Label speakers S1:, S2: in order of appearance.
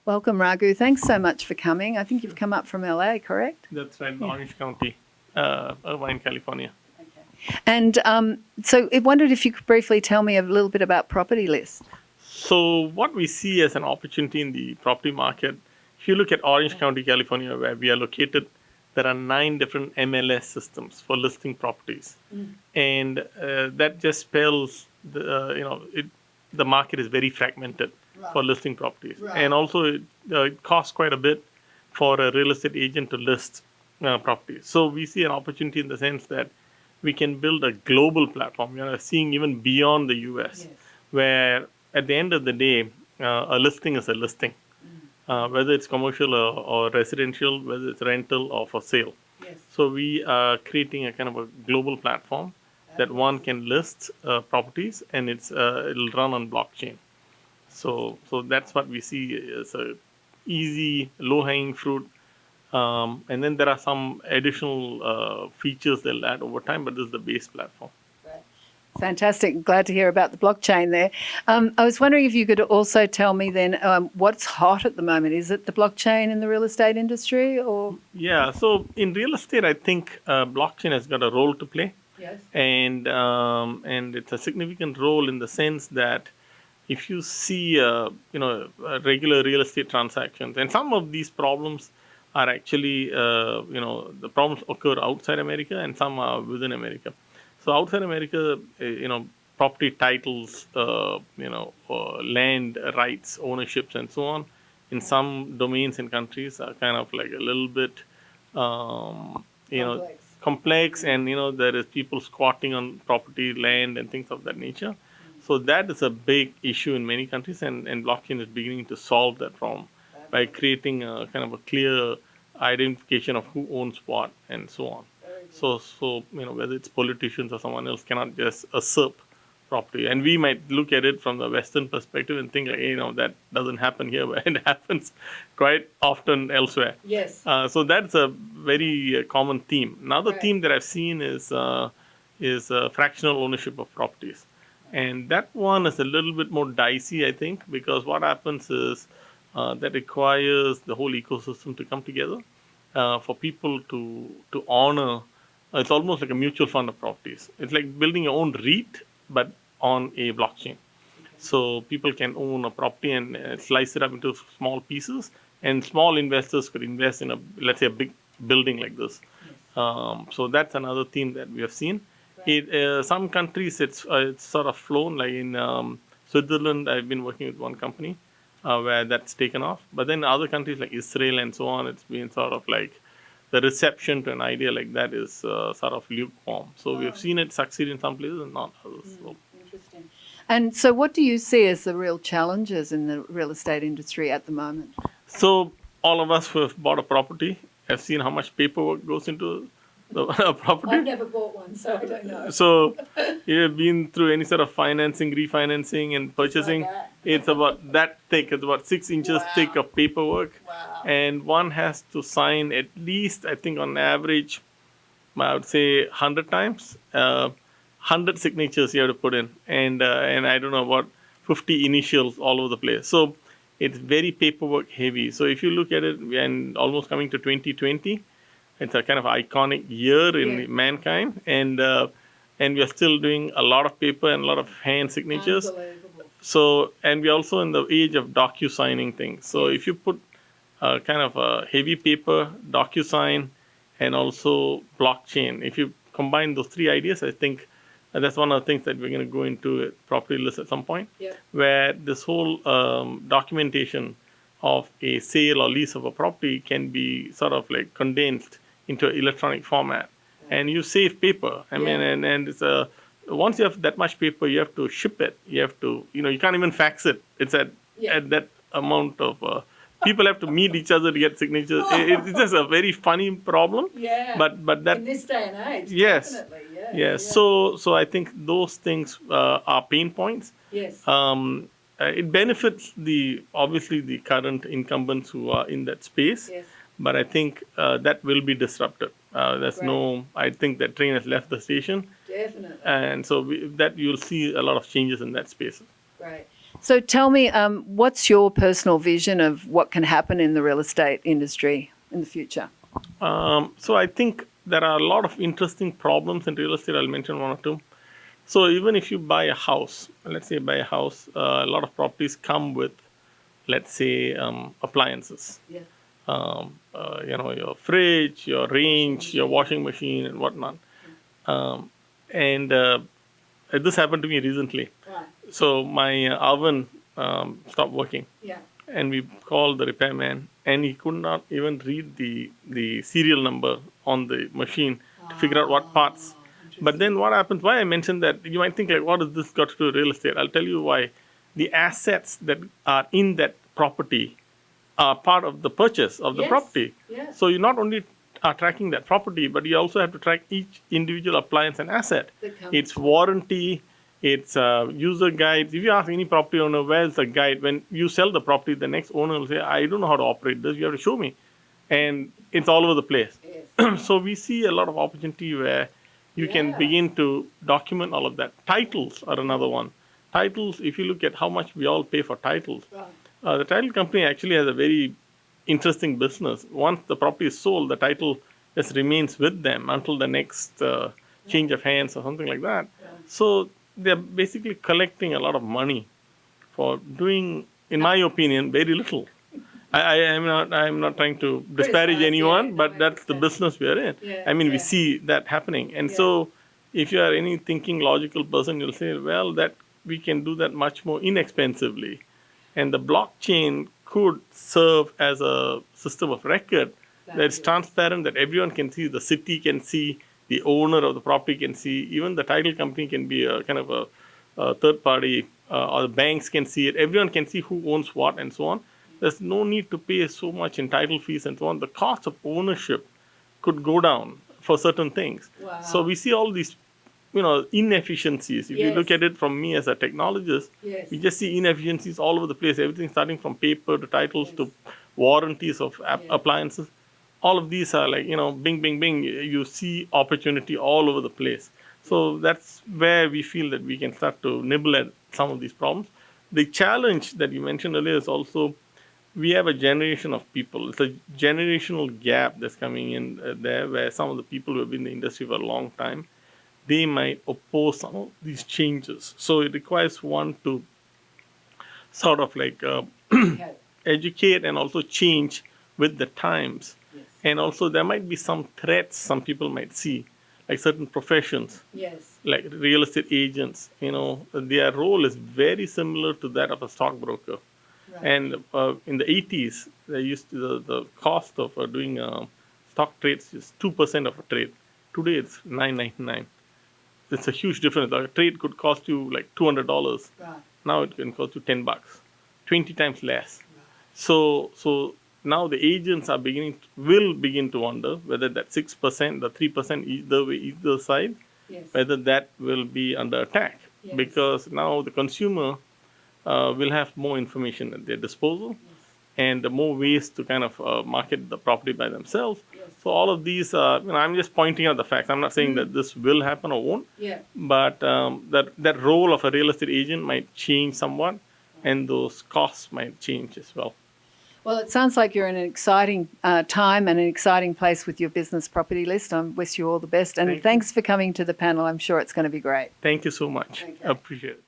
S1: Welcome, Raghu. Thanks so much for coming. I think you've come up from LA, correct?
S2: That's right, in Orange County, Irvine, California.
S1: And so I wondered if you could briefly tell me a little bit about Property List.
S2: So what we see as an opportunity in the property market, if you look at Orange County, California, where we are located, there are 9 different MLS systems for listing properties, and that just spells the market is very fragmented for listing properties, and also it costs quite a bit for a real estate agent to list properties. So we see an opportunity in the sense that we can build a global platform. Seeing even beyond the US, where at the end of the day, a listing is a listing, whether it's commercial or residential, whether it's rental or for sale. So we are creating a kind of a global platform that one can list properties, and it'll run on blockchain. So that's what we see as a easy, low-hanging fruit. And then there are some additional features they'll add over time, but this is the base platform.
S1: Fantastic. Glad to hear about the blockchain there. I was wondering if you could also tell me then what's hot at the moment. Is it the blockchain in the real estate industry or?
S2: Yeah, so in real estate, I think blockchain has got a role to play.
S1: Yes.
S2: And it's a significant role in the sense that if you see regular real estate transactions, and some of these problems are actually the problems occur outside America and some are within America. So outside America, property titles, land rights, ownerships, and so on, in some domains and countries are kind of like a little bit, complex, and there is people squatting on property, land, and things of that nature. So that is a big issue in many countries, and blockchain is beginning to solve that problem by creating a kind of a clear identification of who owns what and so on. So whether it's politicians or someone else cannot just usurp property. And we might look at it from the Western perspective and think, that doesn't happen here, but it happens quite often elsewhere.
S1: Yes.
S2: So that's a very common theme. Another theme that I've seen is fractional ownership of properties. And that one is a little bit more dicey, I think, because what happens is that requires the whole ecosystem to come together for people to honor. It's almost like a mutual fund of properties. It's like building your own REIT, but on a blockchain. So people can own a property and slice it up into small pieces, and small investors could invest in let's say, a big building like this. So that's another theme that we have seen. Some countries it's sort of flown, like in Switzerland. I've been working with one company where that's taken off, but then other countries like Israel and so on, it's been sort of like the reception to an idea like that is sort of lukewarm. So we have seen it succeed in some places and not others.
S1: Interesting. And so what do you see as the real challenges in the real estate industry at the moment?
S2: So all of us who have bought a property have seen how much paperwork goes into the property.
S1: I've never bought one, so I don't know.
S2: So you've been through any sort of financing, refinancing, and purchasing.
S1: Like
S2: it's about that thick. It's about 6 inches thick of paperwork.
S1: Wow.
S2: And one has to sign at least, I think on average, I would say 100 times. 100 signatures you have to put in. And I don't know, about 50 initials all over the place. So it's very paperwork heavy. So if you look at it, and almost coming to 2020, it's a kind of iconic year in mankind, and we are still doing a lot of paper and a lot of hand signatures. So, and we're also in the age of docu-signing things. So if you put kind of a heavy paper, docu-sign, and also blockchain, if you combine those 3 ideas, I think that's one of the things that we're going to go into at Property List at some point, where this whole documentation of a sale or lease of a property can be sort of like condensed into an electronic format, and you save paper. I mean, and it's once you have that much paper, you have to ship it. You have to, you can't even fax it. It's at that amount of people have to meet each other to get signatures. It's just a very funny problem.
S1: Yeah.
S2: But that
S1: in this day and age.
S2: Yes.
S1: Definitely.
S2: Yes. So I think those things are pain points.
S1: Yes.
S2: It benefits obviously the current incumbents who are in that space.
S1: Yes.
S2: But I think that will be disrupted. I think that train has left the station.
S1: Definitely.
S2: And so you'll see a lot of changes in that space.
S1: Great. So tell me, what's your personal vision of what can happen in the real estate industry in the future?
S2: So I think there are a lot of interesting problems in real estate. I'll mention one or two. So even if you buy a house, let's say buy a house, a lot of properties come with, let's say, appliances.
S1: Yeah.
S2: Your fridge, your range, your washing machine, and whatnot. And this happened to me recently.
S1: Right.
S2: So my oven stopped working,
S1: Yeah.
S2: and we called the repairman, and he could not even read the serial number on the machine to figure out what parts. But then what happens? Why I mentioned that, you might think like, what has this got to do with real estate? I'll tell you why. The assets that are in that property are part of the purchase of the
S1: Yes.
S2: property.
S1: Yeah.
S2: So you not only are tracking that property, but you also have to track each individual appliance and asset.
S1: That comes
S2: It's
S1: with
S2: warranty, it's user guides. If you ask any property owner, where's the guide? When you sell the property, the next owner will say, I don't know how to operate this. You have to show me. And it's all over the place.
S1: Yes.
S2: So we see a lot of opportunity where you can
S1: Yeah.
S2: begin to document all of that. Titles are another one. Titles, if you look at how much we all pay for titles,
S1: Right.
S2: the title company actually has a very interesting business. Once the property is sold, the title just remains with them until the next change of hands or something like that. So they're basically collecting a lot of money for doing, in my opinion, very little. I'm not trying to disparage
S1: Criticize,
S2: anyone,
S1: yeah, no,
S2: but
S1: I
S2: that's the
S1: understand.
S2: business we're in.
S1: Yeah,
S2: I mean, we
S1: yeah.
S2: see that happening. And
S1: Yeah.
S2: so if you are any thinking logical person, you'll say, well, that we can do that much more inexpensively. And the blockchain could serve as a system of record that's
S1: Fabulous.
S2: transparent, that everyone can see, the city can see, the owner of the property can see, even the title company can be a kind of a third party, or the banks can see it. Everyone can see who owns what and so on. There's no need to pay so much in title fees and so on. The cost of ownership could go down for certain things.
S1: Wow.
S2: So we see all these, inefficiencies. If you look
S1: Yes.
S2: at it from me as a technologist,
S1: Yes.
S2: you just see inefficiencies all over the place. Everything starting from paper to titles
S1: Yes.
S2: to warranties of
S1: Yeah.
S2: appliances. All of these are like, bing, bing, bing. You see opportunity all over the place. So that's where we feel that we can start to nibble at some of these problems. The challenge that you mentioned earlier is also we have a generation of people. It's a generational gap that's coming in there, where some of the people who have been in the industry for a long time, they might oppose some of these changes. So it requires one to sort of like
S1: Okay.
S2: educate and also change with the times.
S1: Yes.
S2: And also there might be some threats some people might see, like certain professions,
S1: Yes.
S2: like real estate agents. Their role is very similar to that of a stockbroker.
S1: Right.
S2: And in the 80s, they used to, the cost of doing stock trades is 2% of a trade. Today it's $9.99. It's a huge difference. A trade could cost you like $200.
S1: Right.
S2: Now it can cost you $10, 20 times less. So now the agents will begin to wonder whether that 6%, the 3% either side,
S1: Yes.
S2: whether that will be under attack.
S1: Yes.
S2: Because now the consumer will have more information at their disposal, and more ways to kind of market the property by themselves.
S1: Yes.
S2: So all of these, I'm just pointing out the facts. I'm not saying that this will happen or won't,
S1: Yeah.
S2: but that role of a real estate agent might change somewhat, and those costs might change as well.
S1: Well, it sounds like you're in an exciting time and an exciting place with your business property list. I wish you all the best. And
S2: Thank you.
S1: thanks for coming to the panel. I'm sure it's going to be great.
S2: Thank you so much.
S1: Okay.
S2: I appreciate it.